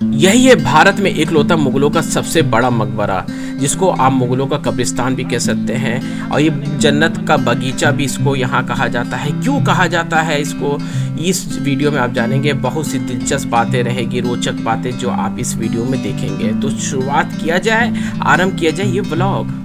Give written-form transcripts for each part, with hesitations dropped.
यही है भारत में एकलौता मुगलों का सबसे बड़ा मकबरा, जिसको आप मुगलों का कब्रिस्तान भी कह सकते हैं। और ये जन्नत का बगीचा भी इसको यहाँ कहा जाता है। क्यों कहा जाता है इसको, इस वीडियो में आप जानेंगे। बहुत सी दिलचस्प बातें रहेगी, रोचक बातें जो आप इस वीडियो में देखेंगे। तो शुरुआत किया जाए, आरंभ किया जाए ये व्लॉग।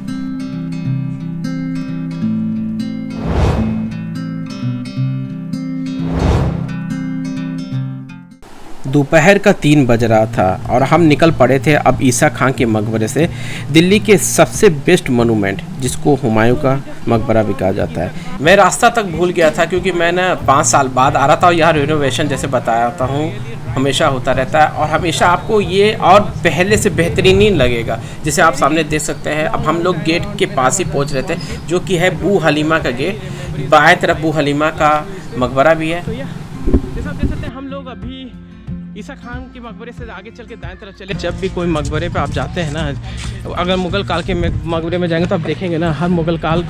दोपहर का 3 बज रहा था और हम निकल पड़े थे अब ईसा खान के मकबरे से, दिल्ली के सबसे बेस्ट मोनूमेंट जिसको हुमायूं का मकबरा भी कहा जाता है। मैं रास्ता तक भूल गया था क्योंकि मैंने 5 साल बाद आ रहा था और यहाँ रिनोवेशन जैसे बताता हूँ हमेशा होता रहता है और हमेशा आपको ये और पहले से बेहतरीन ही लगेगा। जैसे आप सामने देख सकते हैं, अब हम लोग गेट के पास ही पहुँच रहे थे जो कि है बू हलीमा का गेट। बाएं तरफ बू हलीमा का मकबरा भी है। तो जैसा आप देख सकते हैं हम लोग अभी ईसा खान के मकबरे से आगे चल के दाएं तरफ चले। जब भी कोई मकबरे पे आप जाते हैं ना, अगर मुग़ल काल के मकबरे में जाएंगे तो आप देखेंगे ना, हर मुग़ल काल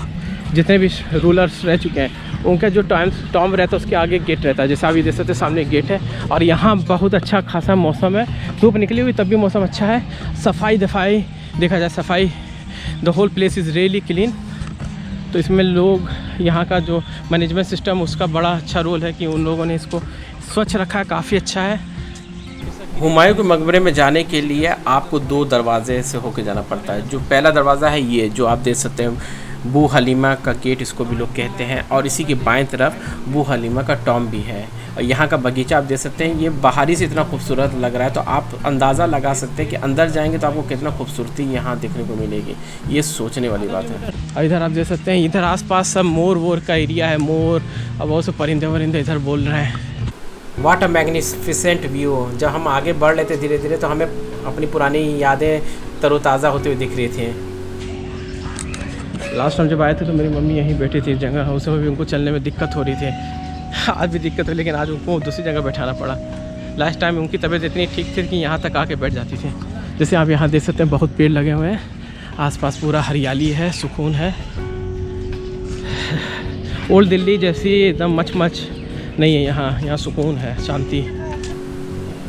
जितने भी रूलर्स रह चुके हैं उनका जो टॉम्ब रहता है उसके आगे गेट रहता है। जैसे आप ये देख सकते हैं सामने गेट है और यहाँ बहुत अच्छा खासा मौसम है, धूप निकली हुई तब भी मौसम अच्छा है। सफाई दफाई देखा जाए, सफाई the whole place is really clean. तो इसमें लोग यहाँ का जो मैनेजमेंट सिस्टम उसका बड़ा अच्छा रोल है कि उन लोगों ने इसको स्वच्छ रखा है, काफ़ी अच्छा है। हुमायूं के मकबरे में जाने के लिए आपको 2 दरवाजे से होकर जाना पड़ता है। जो पहला दरवाज़ा है ये जो आप देख सकते हैं, बू हलीमा का गेट इसको भी लोग कहते हैं, और इसी के बाएं तरफ बू हलीमा का टॉम्ब भी है। और यहाँ का बगीचा आप देख सकते हैं, ये बाहरी से इतना खूबसूरत लग रहा है तो आप अंदाज़ा लगा सकते हैं कि अंदर जाएंगे तो आपको कितना खूबसूरती यहाँ देखने को मिलेगी। ये सोचने वाली बात है। और इधर आप देख सकते हैं, इधर आसपास सब मोर वोर का एरिया है, मोर और बहुत से परिंदे वरिंदे इधर बोल रहे हैं। वाट अ मैग्निफिसेंट व्यू। जब हम आगे बढ़ रहे थे धीरे धीरे तो हमें अपनी पुरानी यादें तरोताज़ा होते हुए दिख रही थी। लास्ट टाइम जब आए थे तो मेरी मम्मी यहीं बैठी थी जगह, उस समय भी उनको चलने में दिक्कत हो रही थी। आज भी दिक्कत हुई लेकिन आज उनको दूसरी जगह बैठाना पड़ा। लास्ट टाइम उनकी तबीयत इतनी ठीक थी कि यहाँ तक आके बैठ जाती थी। जैसे आप यहाँ देख सकते हैं बहुत पेड़ लगे हुए हैं, आसपास पूरा हरियाली है, सुकून है। ओल्ड दिल्ली जैसी एकदम मच नहीं है यहाँ सुकून है, शांति।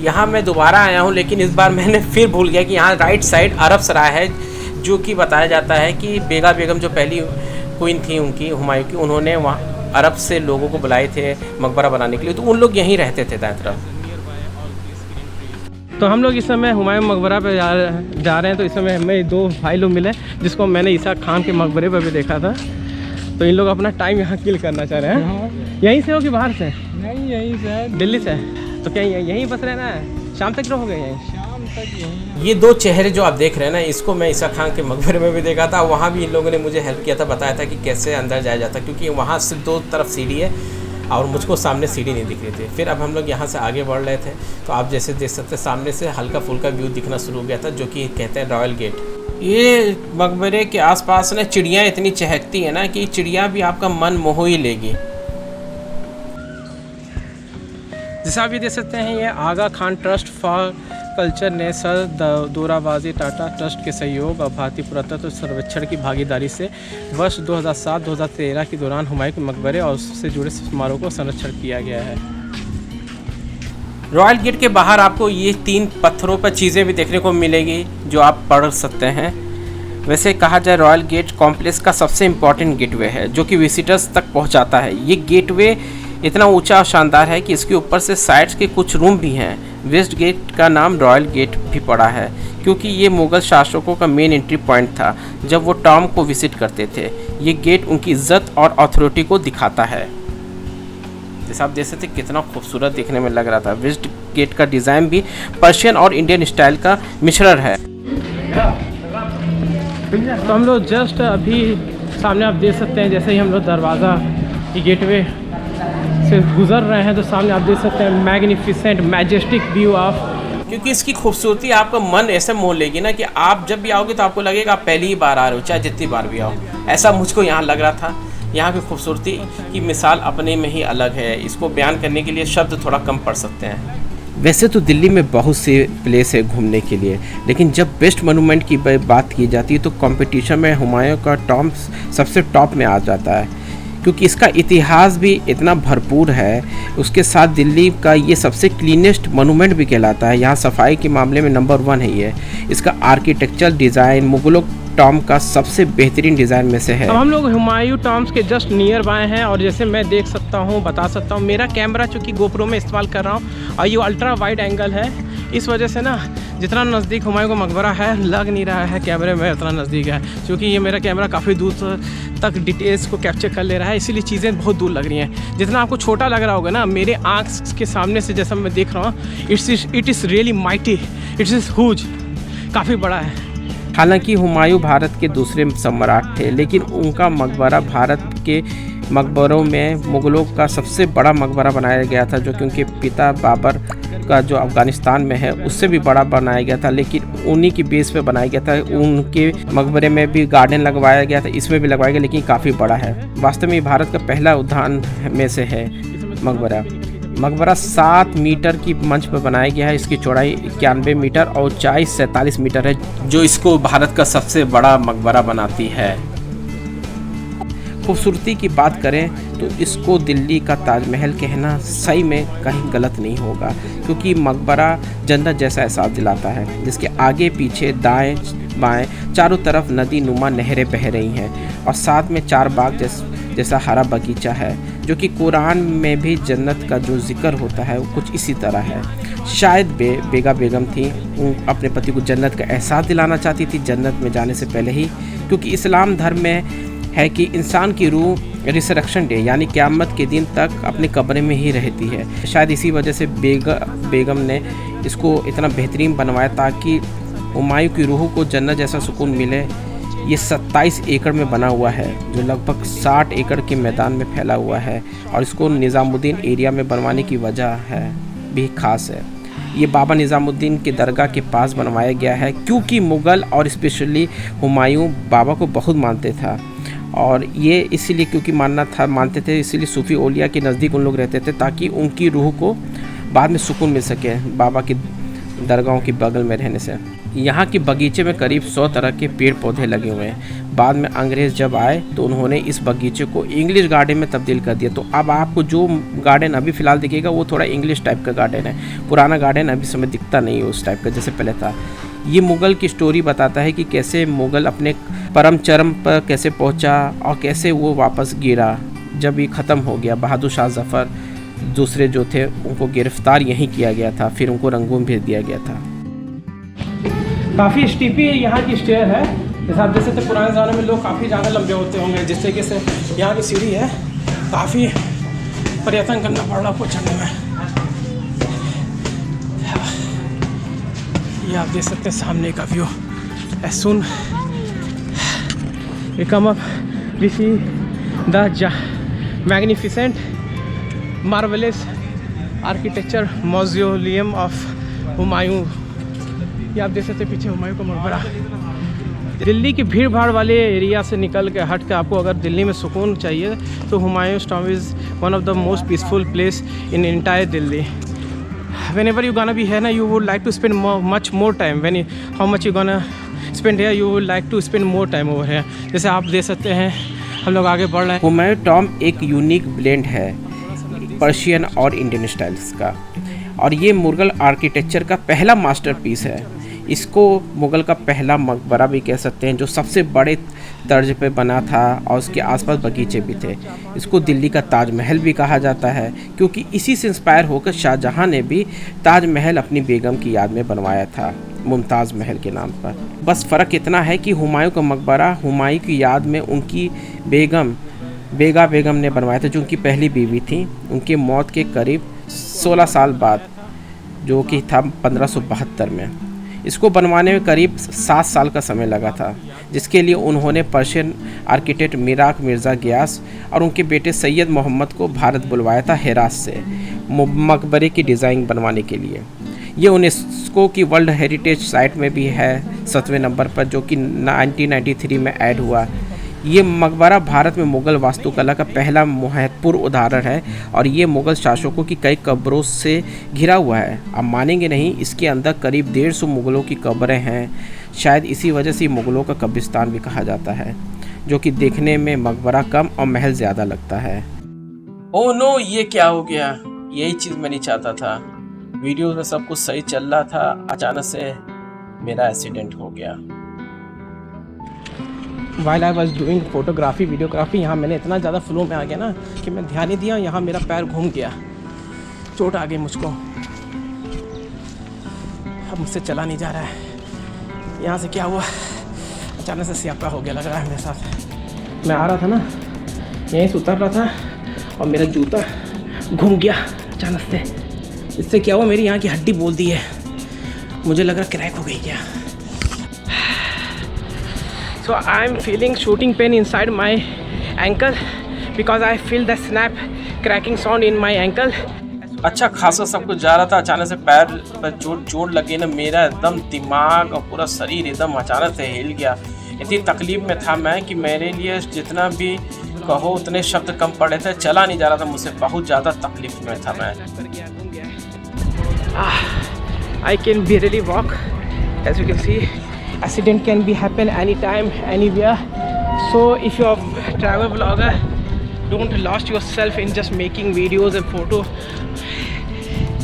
यहाँ मैं दोबारा आया हूँ लेकिन इस बार मैंने फिर भूल गया कि यहाँ राइट साइड अरब सराय है, जो कि बताया जाता है कि बेगम जो पहली क्वीन थी उनकी हुमायूं की, उन्होंने वहाँ अरब से लोगों को बुलाए थे मकबरा बनाने के लिए, तो उन लोग यहीं रहते थे दाएं तरफ। तो हम लोग इस समय हुमायूं मकबरा पे जा रहे हैं। तो इस समय हमें 2 भाई लोग मिले जिसको मैंने ईसा खान के मकबरे पर भी देखा था। तो इन लोग अपना टाइम यहाँ किल करना चाह रहे हैं। यहीं से हो कि बाहर से? नहीं, यहीं से, दिल्ली से। तो क्या यहीं बस रहना है? शाम तक रहोगे यहीं? शाम तक यहीं। ये 2 चेहरे जो आप देख रहे हैं ना, इसको मैं ईसा खान के मकबरे में भी देखा था। वहाँ भी इन लोगों ने मुझे हेल्प किया था, बताया था कि कैसे अंदर जाया जाता, क्योंकि वहाँ से 2 तरफ सीढ़ी है और मुझको सामने सीढ़ी नहीं दिख रही थी। फिर अब हम लोग यहाँ से आगे बढ़ रहे थे तो आप जैसे देख सकते हैं सामने से हल्का फुल्का व्यू दिखना शुरू हो गया था, जो कि कहते हैं रॉयल गेट। ये मकबरे के आसपास ना चिड़ियाँ इतनी चहकती हैं ना कि चिड़िया भी आपका मन मोह ही लेगी। जैसा आप ये देख सकते हैं, ये आगा खान ट्रस्ट फॉर कल्चर ने सर दोराबाजी टाटा ट्रस्ट के सहयोग और भारतीय पुरातत्व सर्वेक्षण की भागीदारी से वर्ष 2007-2013 के दौरान हुमायूं के मकबरे और उससे जुड़े स्मारकों को संरक्षण किया गया है। रॉयल गेट के बाहर आपको ये 3 पत्थरों पर चीज़ें भी देखने को मिलेगी जो आप पढ़ सकते हैं। वैसे कहा जाए रॉयल गेट कॉम्प्लेक्स का सबसे इम्पॉर्टेंट गेटवे है जो कि विजिटर्स तक पहुंचाता है। ये गेटवे इतना ऊंचा और शानदार है कि इसके ऊपर से साइड्स के कुछ रूम भी हैं। वेस्ट गेट का नाम रॉयल गेट भी पड़ा है क्योंकि ये मुग़ल शासकों का मेन एंट्री पॉइंट था जब वो टॉम को विजिट करते थे। ये गेट उनकी इज्जत और अथॉरिटी को दिखाता है। जैसे आप देख सकते कितना खूबसूरत देखने में लग रहा था। वेस्ट गेट का डिज़ाइन भी पर्शियन और इंडियन स्टाइल का मिश्रण है। तो हम लोग जस्ट अभी सामने आप देख सकते हैं, जैसे ही हम लोग दरवाज़ा की गेटवे से गुजर रहे हैं तो सामने आप देख सकते हैं मैग्निफिसेंट मैजेस्टिक व्यू ऑफ, क्योंकि इसकी खूबसूरती आपका मन ऐसे मोह लेगी ना कि आप जब भी आओगे तो आपको लगेगा आप पहली ही बार आ रहे हो, चाहे जितनी बार भी आओ। ऐसा मुझको यहाँ लग रहा था। यहाँ की खूबसूरती की मिसाल अपने में ही अलग है, इसको बयान करने के लिए शब्द थोड़ा कम पड़ सकते हैं। वैसे तो दिल्ली में बहुत से प्लेस है घूमने के लिए, लेकिन जब बेस्ट मोनूमेंट की बात की जाती है तो कंपटीशन में हुमायूं का टॉम्ब सबसे टॉप में आ जाता है, क्योंकि इसका इतिहास भी इतना भरपूर है। उसके साथ दिल्ली का ये सबसे क्लीनेस्ट मोनूमेंट भी कहलाता है। यहाँ सफाई के मामले में नंबर 1 है ये। इसका आर्किटेक्चरल डिज़ाइन मुगलों टॉम का सबसे बेहतरीन डिज़ाइन में से है। अब हम लोग हुमायूं टॉम्स के जस्ट नियर बाय हैं और जैसे मैं देख सकता हूँ, बता सकता हूँ, मेरा कैमरा चूँकि गोप्रो में इस्तेमाल कर रहा हूँ और ये अल्ट्रा वाइड एंगल है, इस वजह से ना जितना नज़दीक हुमायूं का मकबरा है लग नहीं रहा है कैमरे में उतना नज़दीक है, क्योंकि ये मेरा कैमरा काफ़ी दूर तक डिटेल्स को कैप्चर कर ले रहा है, इसीलिए चीज़ें बहुत दूर लग रही हैं। जितना आपको छोटा लग रहा होगा ना, मेरे आँख के सामने से जैसा मैं देख रहा हूँ, it is really mighty, it is huge, काफ़ी बड़ा है। हालांकि हुमायूं भारत के दूसरे सम्राट थे, लेकिन उनका मकबरा भारत के मकबरों में मुग़लों का सबसे बड़ा मकबरा बनाया गया था, जो कि उनके पिता बाबर का जो अफ़गानिस्तान में है उससे भी बड़ा बनाया गया था, लेकिन उन्हीं की बेस पे बनाया गया था। उनके मकबरे में भी गार्डन लगवाया गया था, इसमें भी लगवाया गया, लेकिन काफ़ी बड़ा है। वास्तव में भारत का पहला उद्यान में से है मकबरा 7 मीटर की मंच पर बनाया गया है। इसकी चौड़ाई 91 मीटर और ऊंचाई 47 मीटर है, जो इसको भारत का सबसे बड़ा मकबरा बनाती है। खूबसूरती की बात करें तो इसको दिल्ली का ताजमहल कहना सही में कहीं गलत नहीं होगा, क्योंकि मकबरा जन्नत जैसा एहसास दिलाता है, जिसके आगे पीछे दाएं बाएं चारों तरफ नदी नुमा नहरें बह रही हैं और साथ में 4 बाग जैसा हरा बगीचा है, जो कि कुरान में भी जन्नत का जो जिक्र होता है वो कुछ इसी तरह है। शायद बेगा बेगम थी, अपने पति को जन्नत का एहसास दिलाना चाहती थी जन्नत में जाने से पहले ही, क्योंकि इस्लाम धर्म में है कि इंसान की रूह रिसरेक्शन डे यानी क़यामत के दिन तक अपने कब्र में ही रहती है। शायद इसी वजह से बेगम ने इसको इतना बेहतरीन बनवाया ताकि हुमायूं की रूह को जन्नत जैसा सुकून मिले। ये 27 एकड़ में बना हुआ है, जो लगभग 60 एकड़ के मैदान में फैला हुआ है, और इसको निज़ामुद्दीन एरिया में बनवाने की वजह है भी ख़ास है। ये बाबा निज़ामुद्दीन के दरगाह के पास बनवाया गया है, क्योंकि मुग़ल और स्पेशली हुमायूं बाबा को बहुत मानते था, और ये इसीलिए क्योंकि मानते थे, इसीलिए सूफ़ी औलिया के नज़दीक उन लोग रहते थे, ताकि उनकी रूह को बाद में सुकून मिल सके बाबा की दरगाहों के बगल में रहने से। यहाँ के बगीचे में करीब 100 तरह के पेड़ पौधे लगे हुए हैं। बाद में अंग्रेज़ जब आए तो उन्होंने इस बगीचे को इंग्लिश गार्डन में तब्दील कर दिया। तो अब आपको जो गार्डन अभी फ़िलहाल दिखेगा वो थोड़ा इंग्लिश टाइप का गार्डन है। पुराना गार्डन अभी समय दिखता नहीं है उस टाइप का जैसे पहले था। ये मुग़ल की स्टोरी बताता है कि कैसे मुग़ल अपने परम चरम पर कैसे पहुंचा और कैसे वो वापस गिरा जब ये ख़त्म हो गया। बहादुर शाह ज़फ़र दूसरे जो थे उनको गिरफ़्तार यहीं किया गया था, फिर उनको रंगून भेज दिया गया था। काफ़ी स्टीपी यहाँ की स्टेयर है, जैसे आप देख सकते हैं पुराने ज़माने में लोग काफ़ी ज़्यादा लंबे होते होंगे। जिस तरीके से यहाँ की सीढ़ी है, काफ़ी प्रयत्न करना पड़ रहा आपको चढ़ने में। ये आप देख सकते हैं सामने का view. As soon we come up, we see the magnificent, marvelous architecture mausoleum of Humayun. ये आप देख सकते हैं पीछे हुमायूं का मकबरा। दिल्ली की भीड़ भाड़ वाले एरिया से निकल के हट के आपको अगर दिल्ली में सुकून चाहिए तो Humayun Tom is one of the most peaceful place in entire Delhi. Whenever you gonna be here ना, you would like to spend much more time. How much you gonna spend here, you would like to spend more time over here. जैसे आप देख सकते हैं हम लोग आगे बढ़ रहे हैं। हुमायूं टॉम एक यूनिक ब्लेंड है पर्शियन और इंडियन स्टाइल्स का, और ये मुग़ल आर्किटेक्चर का पहला मास्टरपीस है। इसको मुग़ल का पहला मकबरा भी कह सकते हैं, जो सबसे बड़े तर्ज पे बना था और उसके आसपास बगीचे भी थे। इसको दिल्ली का ताजमहल भी कहा जाता है, क्योंकि इसी से इंस्पायर होकर शाहजहां ने भी ताजमहल अपनी बेगम की याद में बनवाया था, मुमताज़ महल के नाम पर। बस फ़र्क इतना है कि हुमायूं का मकबरा हुमायूं की याद में उनकी बेगा बेगम ने बनवाया था, जो उनकी पहली बीवी थी। उनकी मौत के करीब 16 साल बाद, जो कि था 1572 में। इसको बनवाने में करीब 7 साल का समय लगा था, जिसके लिए उन्होंने Persian architect Mirach Mirza Geass और उनके बेटे सैयद मोहम्मद को भारत बुलवाया था हेरात से मकबरे की डिज़ाइन बनवाने के लिए। ये यूनेस्को की वर्ल्ड हेरिटेज साइट में भी है 7वें नंबर पर, जो कि 1993 में ऐड हुआ। ये मकबरा भारत में मुग़ल वास्तुकला का पहला महत्वपूर्ण उदाहरण है, और ये मुग़ल शासकों की कई कब्रों से घिरा हुआ है। आप मानेंगे नहीं, इसके अंदर करीब 150 मुग़लों की कब्रें हैं। शायद इसी वजह से मुग़लों का कब्रिस्तान भी कहा जाता है। जो कि देखने में मकबरा कम और महल ज़्यादा लगता है। ओह नो, ये क्या हो गया? यही चीज़ मैं नहीं चाहता था। वीडियो में सब कुछ सही चल रहा था, अचानक से मेरा एक्सीडेंट हो गया। While I was doing photography videography, यहाँ मैंने इतना ज़्यादा फ्लो में आ गया ना कि मैं ध्यान नहीं दिया, यहाँ मेरा पैर घूम गया, चोट आ गई मुझको, अब मुझसे चला नहीं जा रहा है। यहाँ से क्या हुआ, अचानक से स्यापा हो गया लग रहा है मेरे साथ। मैं आ रहा था ना, यहीं से उतर रहा था और मेरा जूता घूम गया अचानक से। इससे क्या हुआ, मेरी यहाँ की हड्डी बोल दी है, मुझे लग रहा क्रैक हो गई क्या। So I'm feeling shooting pain inside my ankle because I feel the snap cracking sound in my ankle. अच्छा खासा सब कुछ जा रहा था, अचानक से पैर पर चोट लगी ना, मेरा एकदम दिमाग और पूरा शरीर एकदम अचानक से हिल गया। इतनी तकलीफ में था मैं कि मेरे लिए जितना भी कहो उतने शब्द कम पड़े थे, चला नहीं जा रहा था मुझसे, बहुत ज़्यादा तकलीफ में था मैं। I can barely walk, as you can see. Accident can be happen anytime, anywhere. So if you are a travel vlogger, don't lost yourself in just making videos and photo,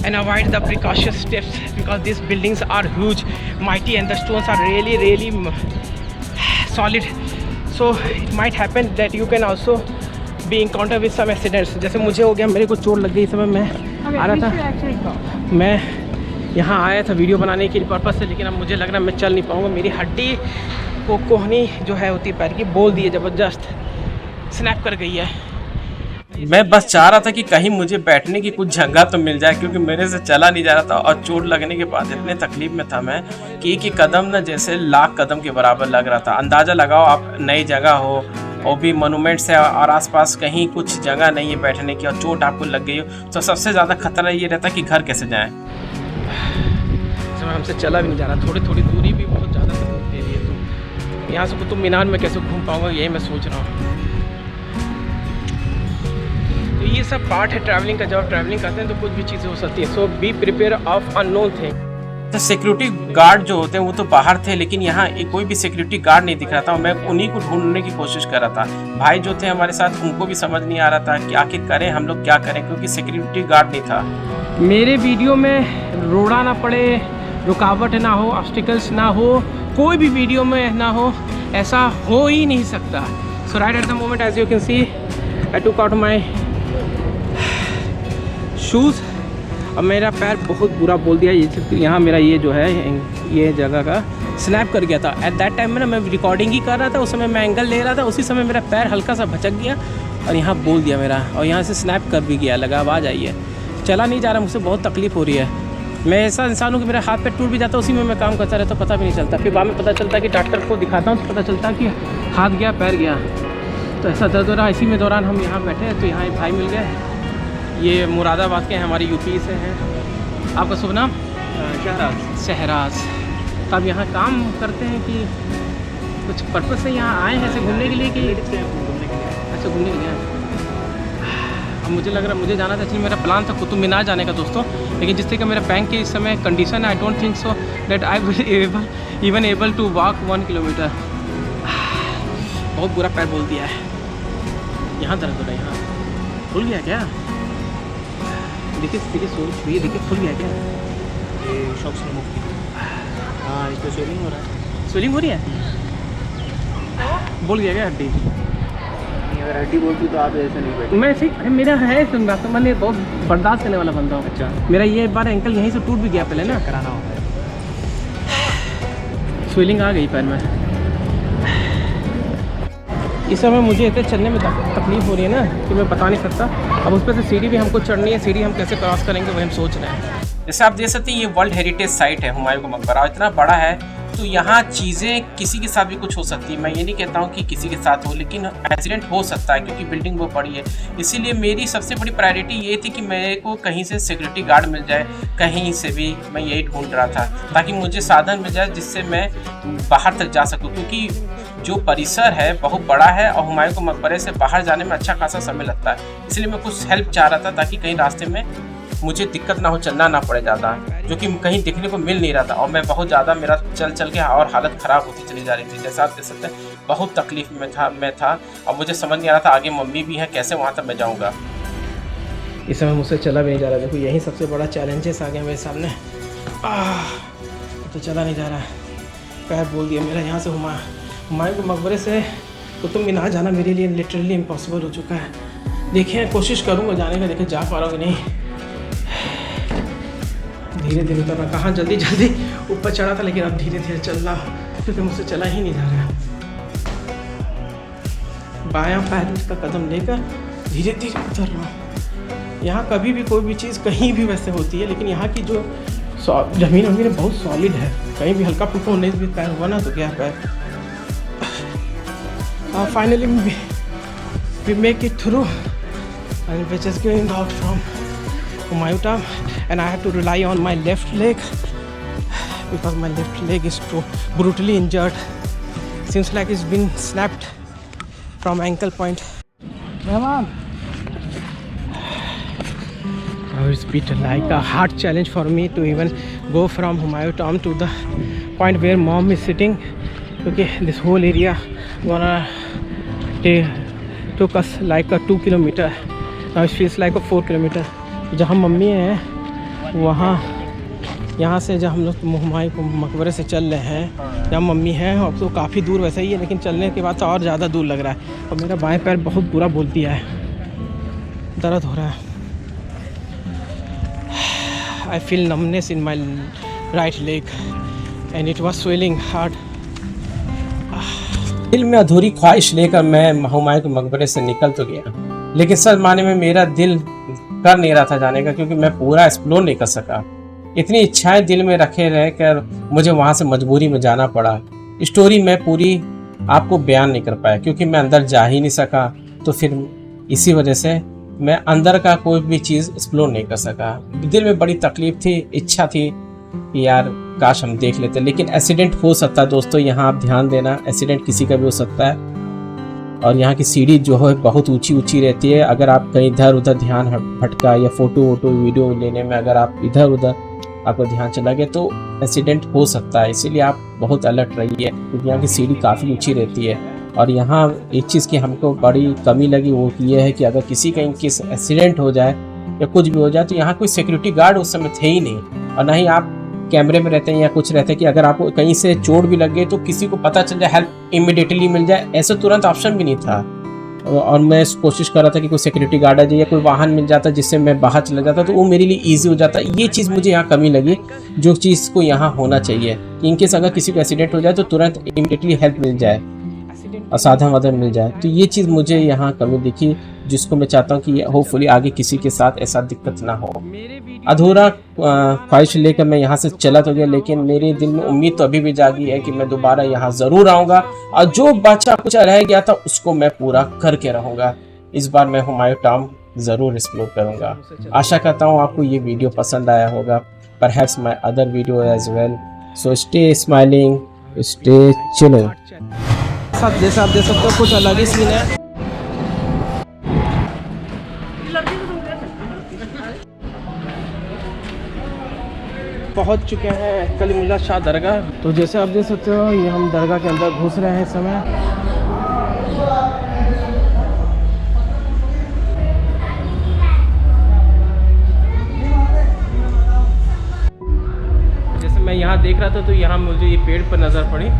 and avoid the precautious steps because these buildings are huge, mighty, and the stones are really solid. So it might happen that you can also be encounter with some accidents. जैसे मुझे हो गया, मेरे को चोट लग गई इस समय मैं आ रहा था, मैं यहाँ आया था वीडियो बनाने के पर्पज़ से, लेकिन अब मुझे लग रहा है मैं चल नहीं पाऊँगा। मेरी हड्डी को कोहनी जो है होती पैर की बोल दी है, ज़बरदस्त स्नैप कर गई है। मैं बस चाह रहा था कि कहीं मुझे बैठने की कुछ जगह तो मिल जाए, क्योंकि मेरे से चला नहीं जा रहा था और चोट लगने के बाद इतने तकलीफ में था मैं कि एक कदम ना जैसे लाख कदम के बराबर लग रहा था। अंदाज़ा लगाओ, आप नई जगह हो और भी मोनूमेंट्स है और आसपास कहीं कुछ जगह नहीं है बैठने की, और चोट आपको लग गई हो तो सबसे ज़्यादा खतरा ये रहता कि घर कैसे जाएँ। हमसे चला भी नहीं जा रहा, थोड़ी दूरी भी बहुत ज़्यादा तकलीफ दे रही है। तो यहाँ से कुतुब मीनार में कैसे घूम पाऊँगा, यही मैं सोच रहा हूँ। तो ये सब पार्ट है ट्रैवलिंग का। जब आप ट्रैवलिंग करते हैं तो कुछ भी चीज़ें हो सकती है। So be prepare of unknown thing. तो सिक्योरिटी गार्ड जो होते हैं वो तो बाहर थे, लेकिन यहाँ कोई भी सिक्योरिटी गार्ड नहीं दिख रहा था और मैं उन्हीं को ढूंढने की कोशिश कर रहा था। भाई जो थे हमारे साथ, उनको भी समझ नहीं आ रहा था कि आखिर करें हम लोग क्या करें, क्योंकि सिक्योरिटी गार्ड नहीं था। मेरे वीडियो में रोड़ा ना पड़े, रुकावट ना हो, ऑब्स्टिकल्स ना हो, कोई भी वीडियो में ना हो, ऐसा हो ही नहीं सकता। So right at the moment as you can see I took out my shoes. अब मेरा पैर बहुत बुरा बोल दिया, यहाँ मेरा ये जो है ये जगह का स्नैप कर गया था। एट दैट टाइम में ना मैं रिकॉर्डिंग ही कर रहा था, उस समय मैं एंगल ले रहा था, उसी समय मेरा पैर हल्का सा भचक गया और यहाँ बोल दिया मेरा, और यहाँ से स्नैप कर भी गया, लगा अब आ जाइए। चला नहीं जा रहा, मुझसे बहुत तकलीफ़ हो रही है। मैं ऐसा इंसान हूँ कि मेरा हाथ पैर टूट भी जाता है, उसी में मैं काम करता रहता, पता भी नहीं चलता। फिर बाद में पता चलता है कि डॉक्टर को दिखाता हूँ तो पता चलता है कि हाथ गया पैर गया, तो ऐसा दर्द हो रहा। इसी में दौरान हम यहाँ बैठे तो यहाँ एक भाई मिल गए, ये मुरादाबाद के हैं, हमारे यूपी से हैं। आपका शुभ नाम? शहराज। तो आप यहाँ काम करते हैं कि कुछ पर्पज़ से यहाँ आए हैं ऐसे घूमने के लिए कि? अच्छा, घूमने के लिए। अब मुझे लग रहा है मुझे जाना था, एक्चुअली मेरा प्लान था कुतुब मीनार जाने का दोस्तों, लेकिन जिस तरह का मेरा बैंक की इस समय कंडीशन है, I don't think so that I will even able to walk 1 kilometre. बहुत बुरा पैर बोल दिया है, यहाँ दर्द हो रहा है, यहाँ खुल गया क्या? देखिए सोच देखिए खुल गया क्या? ये शॉक से मुक्ति। हाँ, इस पर स्वेलिंग हो रहा है। स्वेलिंग हो रही है? बोल गया क्या हड्डी? अगर हड्डी बोलती तो आप ऐसे नहीं बैठे। मैं ठीक, मेरा है सुन बात, तो मैंने बहुत बर्दाश्त करने वाला बंदा हूँ। अच्छा, मेरा ये बार एंकल यहीं से टूट भी गया पहले ना, कराना होता है। स्वेलिंग आ गई पैर में। इस समय मुझे इतने चलने में तकलीफ हो रही है ना कि मैं बता नहीं सकता। अब उस पर से सीढ़ी भी हमको चढ़नी है, सीढ़ी हम कैसे क्रॉस करेंगे वही हम सोच रहे हैं। जैसे आप देख सकते हैं ये वर्ल्ड हेरिटेज साइट है, हुमायूं का मकबरा इतना बड़ा है, तो यहाँ चीज़ें किसी के साथ भी कुछ हो सकती है। मैं ये नहीं कहता हूँ कि किसी के साथ हो, लेकिन एक्सीडेंट हो सकता है क्योंकि बिल्डिंग बहुत बड़ी है। इसीलिए मेरी सबसे बड़ी प्रायोरिटी ये थी कि मेरे को कहीं से सिक्योरिटी गार्ड मिल जाए, कहीं से भी। मैं यही ढूंढ रहा था ताकि मुझे साधन मिल जाए जिससे मैं बाहर तक जा सकूँ, क्योंकि जो परिसर है बहुत बड़ा है और हुमायूं के मकबरे से बाहर जाने में अच्छा खासा समय लगता है। इसलिए मैं कुछ हेल्प चाह रहा था ताकि कहीं रास्ते में मुझे दिक्कत ना हो, चलना ना पड़े ज़्यादा। जो कि कहीं दिखने को मिल नहीं रहा था, और मैं बहुत ज़्यादा मेरा चल चल के और हालत ख़राब होती चली जा रही थी। जैसा आप देख सकते हैं बहुत तकलीफ में था और मुझे समझ नहीं आ रहा था आगे मम्मी भी हैं, कैसे वहाँ तक मैं जाऊँगा। इस समय मुझसे चला भी नहीं जा रहा। देखो यही सबसे बड़ा चैलेंजेस आ गया मेरे सामने। तो चला नहीं जा रहा है, पैर बोल दिया मेरा। यहाँ से हुमायूं के मकबरे से कुतुब मीनार जाना मेरे लिए लिटरली इम्पॉसिबल हो चुका है। देखें, कोशिश करूँगा जाने का, देखें जा पा रहा हूँ कि नहीं। धीरे धीरे उतरना, कहाँ जल्दी जल्दी ऊपर चढ़ा था, लेकिन अब धीरे धीरे चल रहा हूँ क्योंकि मुझसे चला ही नहीं जा रहा है। बायां पैर का कदम लेकर धीरे धीरे उतर रहा हूँ। यहाँ कभी भी कोई भी चीज़ कहीं भी वैसे होती है, लेकिन यहाँ की जो ज़मीन वमीन बहुत सॉलिड है। कहीं भी हल्का फुल्का होने भी पैर हुआ ना तो क्या पैर। Finally we make it through and we're just going out from Humayun Tomb, and I have to rely on my left leg because my left leg is too brutally injured. Seems like it's been snapped from ankle point. Come on. It's been like a hard challenge for me to even go from Humayun Tomb to the point where mom is sitting. Okay, this whole area gonna took us like a 2 kilometer. Now it feels like a 4 kilometer. जहाँ mummy है वहाँ, यहाँ से जब हम लोग हुमायूं के मकबरे से चल रहे हैं, जहाँ मम्मी है अब तो काफ़ी दूर वैसे ही है, लेकिन चलने के बाद तो और ज़्यादा दूर लग रहा है। और मेरा बाएं पैर बहुत बुरा बोल दिया है, दर्द हो रहा है। I feel numbness in my right leg and it was swelling hard. दिल में अधूरी ख्वाहिश लेकर मैं हुमायूं के मकबरे से निकल तो गया, लेकिन सच माने में मेरा दिल कर नहीं रहा था जाने का, क्योंकि मैं पूरा एक्सप्लोर नहीं कर सका। इतनी इच्छाएं दिल में रखे रहकर मुझे वहाँ से मजबूरी में जाना पड़ा। स्टोरी मैं पूरी आपको बयान नहीं कर पाया क्योंकि मैं अंदर जा ही नहीं सका, तो फिर इसी वजह से मैं अंदर का कोई भी चीज़ एक्सप्लोर नहीं कर सका। दिल में बड़ी तकलीफ थी, इच्छा थी कि यार काश हम देख लेते, लेकिन एक्सीडेंट हो सकता है दोस्तों। यहाँ आप ध्यान देना, एक्सीडेंट किसी का भी हो सकता है। और यहाँ की सीढ़ी जो है बहुत ऊंची ऊंची रहती है। अगर आप कहीं इधर उधर ध्यान भटका या फोटो वोटो वीडियो लेने में अगर आप इधर उधर आपका ध्यान चला गया तो एक्सीडेंट हो सकता है। इसीलिए आप बहुत अलर्ट रहिए, क्योंकि यहाँ की सीढ़ी काफ़ी ऊँची रहती है। और यहाँ एक चीज़ की हमको बड़ी कमी लगी, वो ये है कि अगर किसी का इनकेस एक्सीडेंट हो जाए या कुछ भी हो जाए तो यहाँ कोई सिक्योरिटी गार्ड उस समय थे ही नहीं, और ना ही आप कैमरे में रहते हैं या कुछ रहते हैं कि अगर आपको कहीं से चोट भी लग गई तो किसी को पता चल जाए, हेल्प इमीडिएटली मिल जाए, ऐसा तुरंत ऑप्शन भी नहीं था। और मैं कोशिश कर रहा था कि कोई सिक्योरिटी गार्ड आ जाए या कोई वाहन मिल जाता जिससे मैं बाहर चला जाता, तो वो मेरे लिए ईजी हो जाता। ये चीज़ मुझे यहाँ कमी लगी, जो चीज़ को यहाँ होना चाहिए। इनकेस अगर किसी को एक्सीडेंट हो जाए तो तुरंत इमीडिएटली हेल्प मिल जाए और साधन वाधन मिल जाए। तो ये चीज़ मुझे यहाँ कमी दिखी, जिसको मैं चाहता हूँ कि होपफुली आगे किसी के साथ ऐसा दिक्कत ना हो। अधूरा ख्वाहिश लेकर मैं यहाँ से चला तो गया, लेकिन मेरे दिल में उम्मीद तो अभी भी जागी है कि मैं दोबारा यहाँ ज़रूर आऊँगा और जो बचा कुछ रह गया था उसको मैं पूरा करके रहूँगा। इस बार मैं हुमायूं टॉम्ब ज़रूर एक्सप्लोर करूँगा। आशा करता हूँ आपको ये वीडियो पसंद आया होगा, perhaps my other video as well. So stay smiling, stay chilling. जैसा आप देख सकते हो कुछ अलग ही सीन है। पहुंच चुके हैं कलीमुल्लाह शाह दरगाह। तो जैसे आप देख सकते हो ये हम दरगाह के अंदर घुस रहे हैं इस समय। जैसे मैं यहाँ देख रहा था तो यहाँ मुझे ये पेड़ पर नज़र पड़ी,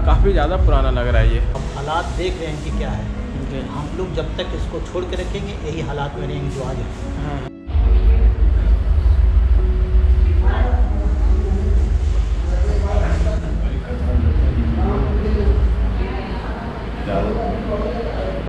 काफ़ी ज़्यादा पुराना लग रहा है ये। हालात देख रहे हैं कि क्या है, हम लोग जब तक इसको छोड़ के रखेंगे यही हालात में रहेंगे जो आज है। हाँ।